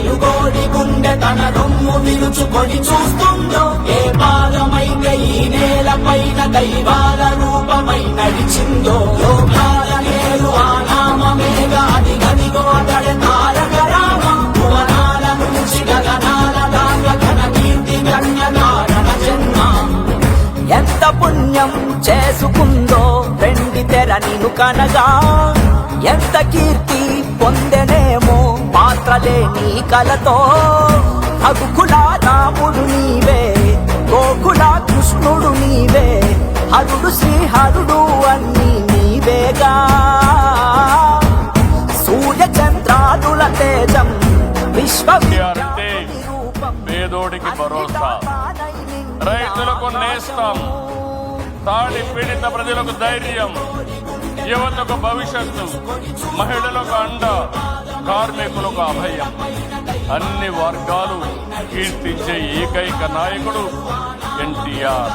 తెలుగోడి గుండె తన రొమ్ము విరుచుకొని చూస్తుందో, ఏ పాదమైతే ఈ నేల పైన దైవాల రూపమై నడిచిందో, లోకాల నేలు ఆ నామమేగా అది గదిగో అతడే తారక రామ. భువనాల నుంచి గగనాల దాకా ఘన కీర్తి కన్యకారణ జన్మ. ఎంత పుణ్యం చేసుకుందో వెండి తెర నిన్ను కనగా, ఎంత కీర్తి పొందెనేమో పాత్రలే నీ కలతో. రఘుకుల రాముడు నీవే, గోకుల కృష్ణుడు నీవే, హరుడు శ్రీహరుడు అన్నీ నీవేగా. సూర్య చంద్రాదుల తేజం విశ్వవిద్యార్థి రూపం, పేదోడికి భరోసా, రైతులకు నేస్తం, తాడి పీడిత ప్రజలకు ధైర్యం, యువతకు భవిష్యత్తు, మహిళలకు అండ, కార్మికులకు అభయం. అన్ని వర్గాలు కీర్తించే ఏకైక నాయకుడు ఎన్టీఆర్.